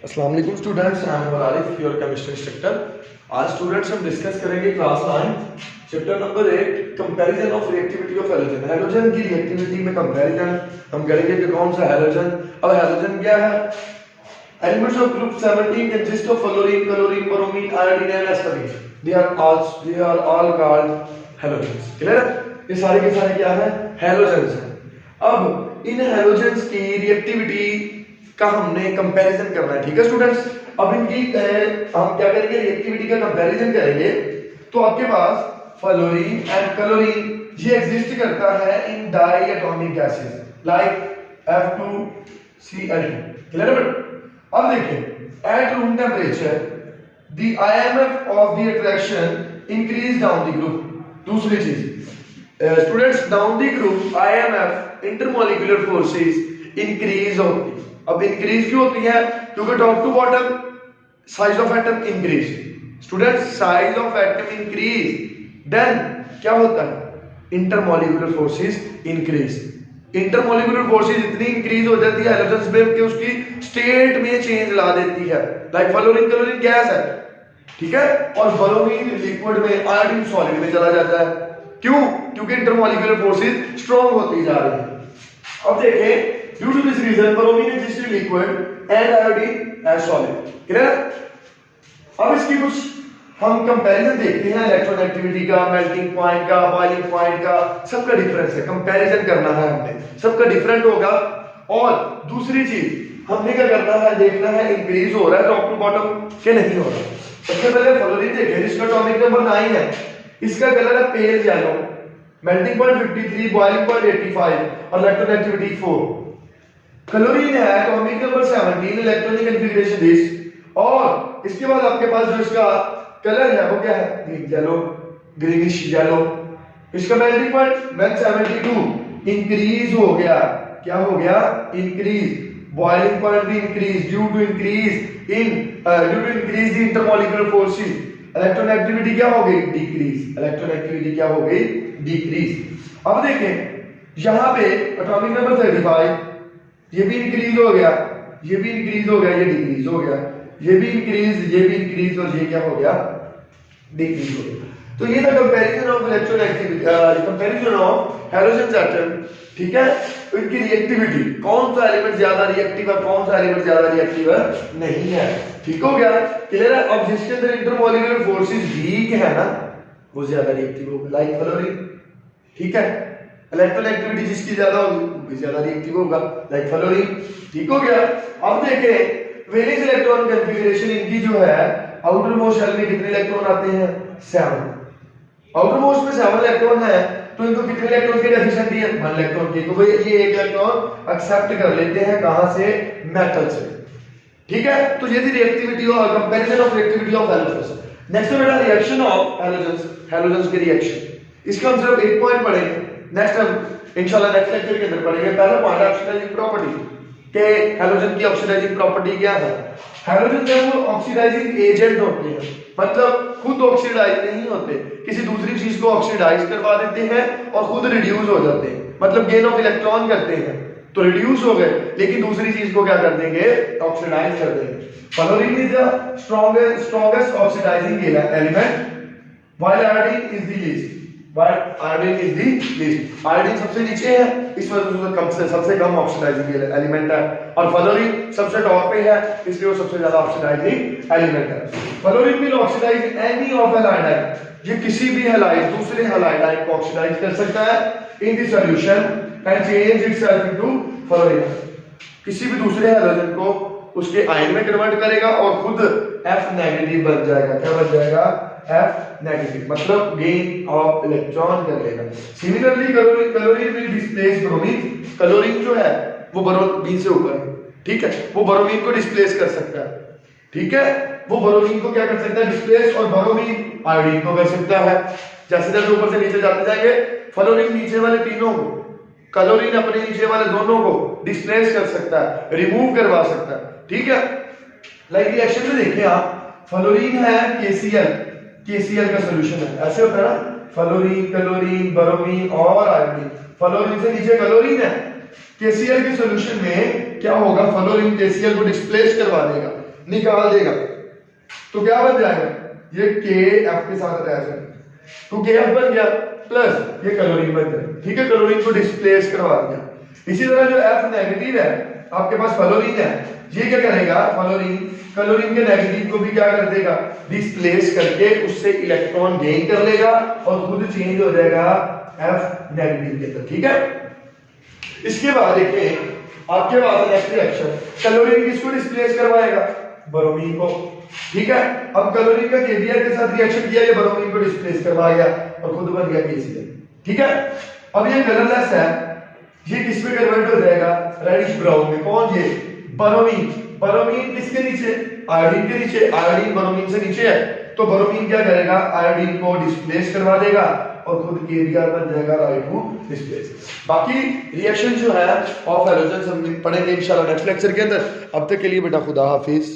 अस्सलाम वालेकुम students, I am Arif your chemistry instructor. आज स्टूडेंट्स हम डिस्कस करेंगे class 9 chapter number 8 comparison of reactivity of halogen. Halogen की रिएक्टिविटी में कंपैरिजन हम करेंगे कि कौन सा हैलोजन। अब हैलोजन क्या है? Elements of group 17 consist of fluorine, chlorine, bromine, iodine and astatine. They are all called halogens. Clear है? ये सारे के सारे क्या है? हैलोजेंस हैं। अब इन हैलोजेंस की रिएक्टिविटी का हमने कंपैरिजन करना है। ठीक है स्टूडेंट्स, अब इनकी हम क्या करेंगे? रिएक्टिविटी का कंपैरिजन करेंगे। तो आपके पास फ्लोरीन एंड क्लोरीन ये एग्जिस्ट करता है in diatomic gases like F2Cl2। Clear है? अब देखिए, at room temperature the IMF of the attraction increase down the group. दूसरी चीज students, down the group IMF intermolecular forces increase होती है। अब इंक्रीज क्यों होती है? क्योंकि top to bottom size of atom increase. Student, size of atom increase, then क्या होता है? Intermolecular forces increase. Intermolecular forces इतनी इंक्रीज हो जाती है हैलोजेंस में कि उसकी स्टेट में चेंज ला देती है। लाइक फ्लोरीन क्लोरीन गैस है, ठीक है, और ब्रोमीन लिक्विड में, आयोडीन सॉलिड में चला जाता है। क्यों? क्योंकि इंटरमॉलिक्यूलर फोर्सेस स्ट्रांग होती जा रही है। अब देखें, due to this reason bromine exists in liquid and iodine as solid। Clear? अब इसकी कुछ हम कंपैरिजन देखते हैं इलेक्ट्रोनेगेटिविटी का, मेल्टिंग पॉइंट का, बॉइलिंग पॉइंट का। सबका डिफरेंस है, कंपैरिजन करना है हमने, सबका डिफरेंट होगा। और दूसरी चीज हमने क्या करना है? देखना है इंक्रीज हो रहा है टॉप टू बॉटम के नहीं हो रहा। सबसे पहले फ्लोरीन देखें, इसका एटॉमिक नंबर 9 है, इसका कलर है pale yellow, melting point 53, boiling point 85 और इलेक्ट्रोनेगेटिविटी 4। क्लोरीन है, atomic number 17, electronic configuration this, और इसके बाद आपके पास जो इसका कलर है वो क्या है? Green yellow, greenish yellow. इसका मेल्टिंग पॉइंट 172 इंक्रीज हो गया। क्या हो गया? इंक्रीज। बॉइलिंग पॉइंट भी increase due to increase the intermolecular forces. Electronegativity क्या हो गई? डिक्रीज। इलेक्ट्रोनेगेटिविटी क्या हो गई? डिक्रीज। अब देखें, यहां पे एटॉमिक नंबर 35 ये भी इंक्रीज हो गया, ये भी इंक्रीज हो गया, ये डिक्रीज हो गया, ये भी इंक्रीज, ये भी इंक्रीज, और ये क्या हो गया? डिक्रीज हो गया। तो ये था comparison of electronegativity, comparison of halogens atom. ठीक है, तो इनकी रिएक्टिविटी, कौन सा एलिमेंट ज्यादा रिएक्टिव है, कौन सा एलिमेंट ज्यादा रिएक्टिव है नहीं है। ठीक हो गया? क्लियर है? अब जिसके अंदर इंटरमॉलिक्यूलर फोर्सेस वीक है ना, वो ज्यादा रिएक्टिव होगा, लाइक फ्लोरीन। ठीक है, इलेक्ट्रोनेगेटिविटी जिसकी ज्यादा होगी वो भी ज्यादा रिएक्टिव होगा, लाइक फ्लोरीन। ठीक हो गया? अब देखें, वैलेंस इलेक्ट्रॉन कॉन्फ़िगरेशन इनकी जो है, आउटर मोस्ट शेल में कितने इलेक्ट्रॉन आते हैं? 7। आउटर मोस्ट में 7 इलेक्ट्रॉन है, तो इनको कितने इलेक्ट्रॉन की डेफिशिएंसी है? 1 इलेक्ट्रॉन की। तो भाई ये एक इलेक्ट्रॉन एक्सेप्ट कर लेते हैं, कहां से? मेटल से। ठीक है, तो ये थी रिएक्टिविटी और comparison of reactivity of halogens. Next है बेटा रिएक्शन ऑफ हैलोजेंस, हैलोजेंस की रिएक्शन। इसका हम सिर्फ एक पॉइंट पढ़ेंगे, नेक्स्ट हम इंशाल्लाह नेक्स्ट लेक्चर के अंदर पढ़ेंगे। पहला पॉइंट ऑक्सीडाइजिंग प्रॉपर्टी के हैलोजन की ऑक्सीडाइजिंग प्रॉपर्टी क्या है? हैलोजन जो वो ऑक्सीडाइजिंग एजेंट होते हैं, मतलब खुद ऑक्सीडाइज नहीं होते, किसी दूसरी चीज को ऑक्सीडाइज करवा देते हैं और खुद रिड्यूस हो जाते हैं, मतलब गेन ऑफ इलेक्ट्रॉन करते हैं, तो रिड्यूस हो गए, लेकिन दूसरी चीज को क्या कर देंगे? ऑक्सीडाइज कर देंगे। Fluorine is the strongest oxidizing element while iodine is the least. But iodine is the least. Iodine सबसे नीचे है, इस वजह से सबसे कम ऑक्सीडाइजिंग एलिमेंट है, और फ्लोरीन सबसे टॉप पे है, इसलिए वो सबसे ज्यादा ऑक्सीडाइजिंग एलिमेंट है। Fluorine will oxidize any of an iodine, ये किसी भी हैलाइड, दूसरे हैलाइड आयन को ऑक्सीडाइज कर सकता है in the solution and change itself into fluorine. किसी भी दूसरे हैलोजन को उसके आयन में कन्वर्ट करेगा और खुद F नेगेटिव बन जाएगा। क्या बन जाएगा? F नेगेटिव, मतलब गेन ऑफ इलेक्ट्रॉन कर लेगा। Similarly chlorine will displace bromine. Chlorine जो है वो ब्रोमीन से ऊपर है, ठीक है, वो ब्रोमीन को डिस्प्लेस कर सकता है। ठीक है, वो ब्रोमीन को क्या कर सकता है? डिस्प्लेस, और ब्रोमीन आयोडीन को कर सकता है। जैसे जैसे ऊपर से नीचे जाते जाएंगे, फ्लोरीन नीचे वाले तीनों को, क्लोरीन अपने नीचे वाले दोनों को डिस्प्लेस कर सकता है, रिमूव करवा सकता है। ठीक है, लाइक रिएक्शन में देखिए आप, फ्लोरीन है KCl का सॉल्यूशन है, ऐसे होता है ना, फ्लोरीन, क्लोरीन, ब्रोमीन और आयोडीन। फ्लोरीन से नीचे क्लोरीन है, KCl के सॉल्यूशन में क्या होगा? फ्लोरीन KCl को डिस्प्लेस करवा देगा, निकाल देगा तो क्या बन जाएगा, ये KF के साथ अटैच है, तो KF बन गया प्लस ये क्लोरीन बन गया। ठीक है, क्लोरीन को डिस्प्लेस करवा दिया। इसी तरह जो F नेगेटिव है आपके पास फ्लोरीन है, ये क्या करेगा, फ्लोरीन क्लोरीन के नेगेटिव को भी क्या कर देगा, डिस्प्लेस करके उससे इलेक्ट्रॉन गेन कर लेगा और खुद चेंज हो जाएगा F नेगेटिव के अंदर। ठीक है, इसके बाद देखें आपके पास नेक्स्ट रिएक्शन, क्लोरीन किसको डिस्प्लेस करवाएगा, ब्रोमीन को। ठीक है, अब क्लोरीन का KBr के साथ रिएक्शन किया, ये ब्रोमीन को डिस्प्लेस करवा गया और खुद बन गया KCl। ठीक है, अब ये कलरलेस है, ये किस में कन्वर्ट हो जाएगा, रेडिश ब्राउन में। कौन, ये ब्रोमीन। ब्रोमीन किसके नीचे, आयोडीन के नीचे, आयोडीन ब्रोमीन से नीचे है, तो ब्रोमीन क्या करेगा, आयोडीन को डिस्प्लेस करवा देगा और खुद KBr बन जाएगा राइट टू डिस्प्लेस। बाकी रिएक्शन जो है ऑफ हैलोजन हम पढ़ेंगे इंशाल्लाह नेक्स्ट लेक्चर के अंदर। अब तक के लिए बेटा खुदा हाफिज।